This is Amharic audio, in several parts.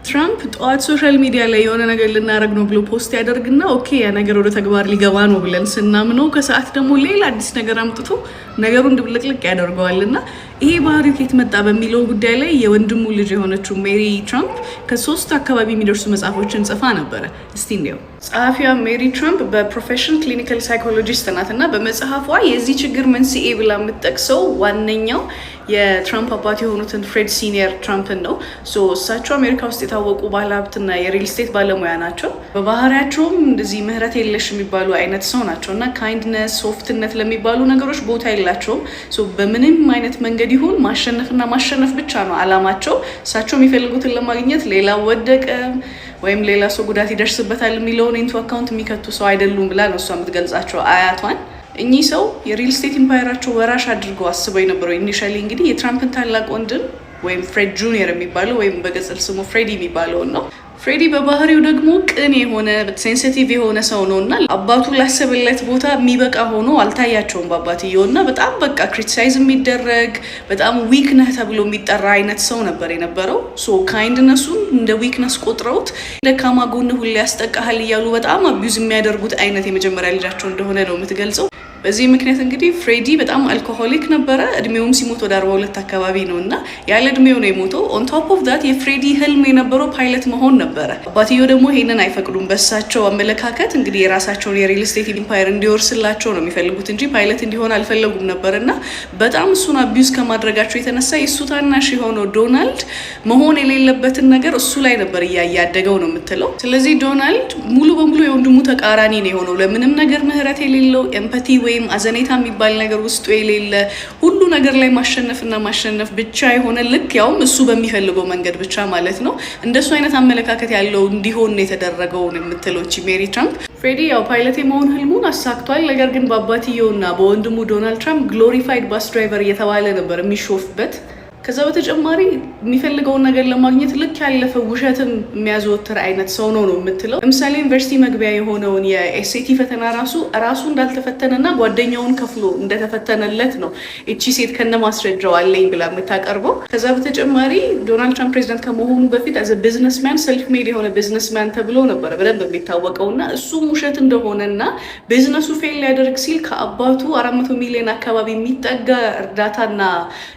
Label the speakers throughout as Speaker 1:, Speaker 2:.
Speaker 1: ትራምፕ ጠዋት ሶሻል ሚዲያ ላይ የሆነ ነገር ልናረግ ነው ብሎ ፖስት ያደርግና ኦኬ ያ ነገር ወደ ተግባር ሊገባ ነው ብለን ስናምነው ከሰዓት ደግሞ ሌላ አዲስ ነገር አምጥቶ ነገሩን ድብልቅልቅ ያደርገዋልና ይሄ ባህሪው ከየት መጣ በሚለው ጉዳይ ላይ የወንድሙ ልጅ የሆነችው ሜሪ ትራምፕ ከ3 አካባቢ የሚደርሱ መጽሐፎችን ጽፋ ነበረ። እስቲ እንየው። ጸሐፊዋ ሜሪ ትራምፕ በፕሮፌሽናል ክሊኒካል ሳይኮሎጂስት ናትና በመጽሐፏ የዚህ ችግር መንስኤ ብላ የምትጠቅሰው ዋነኛው የትራምፕ አባት የሆኑትን ፍሬድ ሲኒየር ትራምፕን ነው። እሳቸው አሜሪካ ውስጥ የታወቁ ባለሀብትና የሪል ስቴት ባለሙያ ናቸው። በባህሪያቸውም እንደዚህ ምህረት የለሽ የሚባሉ አይነት ሰው ናቸው እና ካይንድነስ፣ ሶፍትነት ለሚባሉ ነገሮች ቦታ የላቸውም። በምንም አይነት መንገድ ይሁን ማሸነፍና ማሸነፍ ብቻ ነው አላማቸው። እሳቸው የሚፈልጉትን ለማግኘት ሌላ ወደቀ ወይም ሌላ ሰው ጉዳት ይደርስበታል የሚለውን ኢንቱ አካውንት የሚከቱ ሰው አይደሉም ብላ ነው እሷ የምትገልጻቸው አያቷን። እኚህ ሰው የሪል ስቴት ኢምፓየራቸው ወራሽ አድርገው አስበው የነበረው ኢኒሻሊ እንግዲህ የትራምፕን ታላቅ ወንድም ወይም ፍሬድ ጁኒየር የሚባለው ወይም በቅጽል ስሙ ፍሬዲ የሚባለውን ነው። ፍሬዲ በባህሪው ደግሞ ቅን የሆነ ሴንሲቲቭ የሆነ ሰው ነው እና አባቱ ላሰበለት ቦታ የሚበቃ ሆኖ አልታያቸውም በአባትየው እና በጣም በቃ ክሪቲሳይዝ የሚደረግ በጣም ዊክ ነህ ተብሎ የሚጠራ አይነት ሰው ነበር የነበረው። ካይንድነሱን እንደ ዊክነስ ቆጥረውት ደካማ ጎን ሁሌ ያስጠቃሃል እያሉ በጣም አቢዩዝ የሚያደርጉት አይነት የመጀመሪያ ልጃቸው እንደሆነ ነው የምትገልጸው። በዚህ ምክንያት እንግዲህ ፍሬዲ በጣም አልኮሆሊክ ነበረ። እድሜውም ሲሞት ወደ 42 አካባቢ ነው እና ያለ እድሜው ነው የሞተው። ኦን ቶፕ ኦፍ ዳት የፍሬዲ ህልም የነበረው ፓይለት መሆን ነበረ። አባትየው ደግሞ ይሄንን አይፈቅዱም። በሳቸው አመለካከት እንግዲህ የራሳቸውን የሪል ስቴት ኢምፓየር እንዲወርስላቸው ነው የሚፈልጉት እንጂ ፓይለት እንዲሆን አልፈለጉም ነበር እና በጣም እሱን አቢዩዝ ከማድረጋቸው የተነሳ የእሱ ታናሽ የሆነው ዶናልድ መሆን የሌለበትን ነገር እሱ ላይ ነበር እያያደገው ነው የምትለው። ስለዚህ ዶናልድ ሙሉ በሙሉ የወንድሙ ተቃራኒ ነው የሆነው። ለምንም ነገር ምህረት የሌለው ኤምፓቲ ወይም አዘኔታ የሚባል ነገር ውስጡ የሌለ ሁሉ ነገር ላይ ማሸነፍና ማሸነፍ ብቻ የሆነ ልክ ያውም እሱ በሚፈልገው መንገድ ብቻ ማለት ነው። እንደሱ አይነት አመለካከት ያለው እንዲሆን የተደረገው ነው የምትለው ሜሪ ትራምፕ። ፍሬዲ ያው ፓይለት የመሆን ህልሙን አሳክቷል። ነገር ግን በአባትየውና በወንድሙ ዶናልድ ትራምፕ ግሎሪፋይድ ባስ ድራይቨር እየተባለ ነበር የሚሾፍበት። ከዛ በተጨማሪ የሚፈልገውን ነገር ለማግኘት ልክ ያለፈ ውሸትም የሚያዘወትር አይነት ሰው ነው የምትለው። ለምሳሌ ዩኒቨርሲቲ መግቢያ የሆነውን የኤስኤቲ ፈተና ራሱ እንዳልተፈተነና ጓደኛውን ከፍሎ እንደተፈተነለት ነው እቺ ሴት ከነ ማስረጃው አለኝ ብላ የምታቀርበው። ከዛ በተጨማሪ ዶናልድ ትራምፕ ፕሬዚዳንት ከመሆኑ በፊት አዘ ቢዝነስማን ሰልፍ ሜድ የሆነ ቢዝነስማን ተብሎ ነበረ በደንብ የሚታወቀው እና እሱም ውሸት እንደሆነና ቢዝነሱ ፌል ሊያደርግ ሲል ከአባቱ 400 ሚሊዮን አካባቢ የሚጠጋ እርዳታና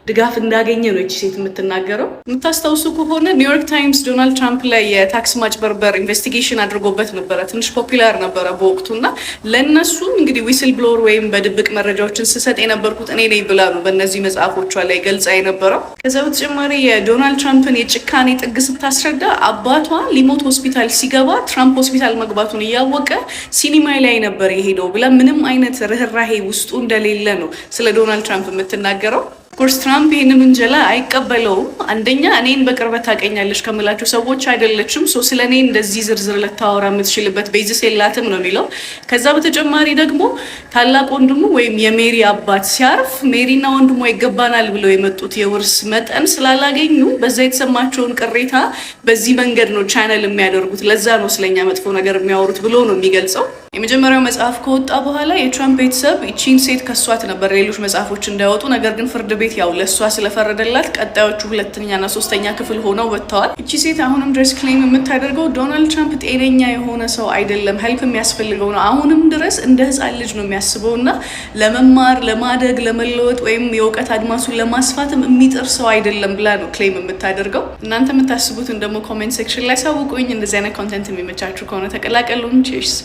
Speaker 1: ድጋፍ እንዳገኘ ነው እቺ ሴት የምትናገረው። የምታስታውሱ ከሆነ ኒውዮርክ ታይምስ ዶናልድ ትራምፕ ላይ የታክስ ማጭበርበር ኢንቨስቲጌሽን አድርጎበት ነበረ። ትንሽ ፖፑላር ነበረ በወቅቱና ለነሱ እንግዲህ ዊስል ብሎወር ወይም በድብቅ መረጃዎችን ስሰጥ የነበርኩት እኔ ነኝ ብላ ነው በእነዚህ መጽሐፎቿ ላይ ገልጻ የነበረው። ከዛ በተጨማሪ የዶናልድ ትራምፕን የጭካኔ ጥግ ስታስረዳ አባቷ ሊሞት ሆስፒታል ሲገባ ትራምፕ ሆስፒታል መግባቱን እያወቀ ሲኒማ ላይ ነበር የሄደው ብላ ምንም አይነት ርህራሄ ውስጡ እንደሌለ ነው ስለ ዶናልድ ትራምፕ የምትናገረው። ኮርስ ትራምፕ ይህንን ውንጀላ አይቀበለውም። አንደኛ እኔን በቅርበት ታውቀኛለች ከምላቸው ሰዎች አይደለችም፣ ስለ እኔ እንደዚህ ዝርዝር ልታወራ የምትችልበት ቤዝስ የላትም ነው የሚለው። ከዛ በተጨማሪ ደግሞ ታላቅ ወንድሙ ወይም የሜሪ አባት ሲያርፍ ሜሪና ወንድሟ ይገባናል ብለው የመጡት የውርስ መጠን ስላላገኙ በዛ የተሰማቸውን ቅሬታ በዚህ መንገድ ነው ቻነል የሚያደርጉት። ለዛ ነው ስለኛ መጥፎ ነገር የሚያወሩት ብሎ ነው የሚገልጸው። የመጀመሪያው መጽሐፍ ከወጣ በኋላ የትራምፕ ቤተሰብ እቺን ሴት ከሷት ነበር ሌሎች መጽሐፎች እንዳይወጡ። ነገር ግን ፍርድ ቤት ያው ለሷ ስለፈረደላት ቀጣዮቹ 2ኛና 3ኛ ክፍል ሆነው ወጥተዋል። እቺ ሴት አሁንም ድረስ ክሌም የምታደርገው ዶናልድ ትራምፕ ጤነኛ የሆነ ሰው አይደለም፣ ሄልፕ የሚያስፈልገው ነው። አሁንም ድረስ እንደ ህፃን ልጅ ነው የሚያስበውና ለመማር፣ ለማደግ፣ ለመለወጥ ወይም የእውቀት አድማሱን ለማስፋትም የሚጥር ሰው አይደለም ብላ ነው ክሌም የምታደርገው። እናንተ የምታስቡትን ደግሞ ኮሜንት ሴክሽን ላይ ሳውቁኝ። እንደዚህ አይነት ኮንቴንት የሚመቻችሁ ከሆነ ተቀላቀሉን። ቺርስ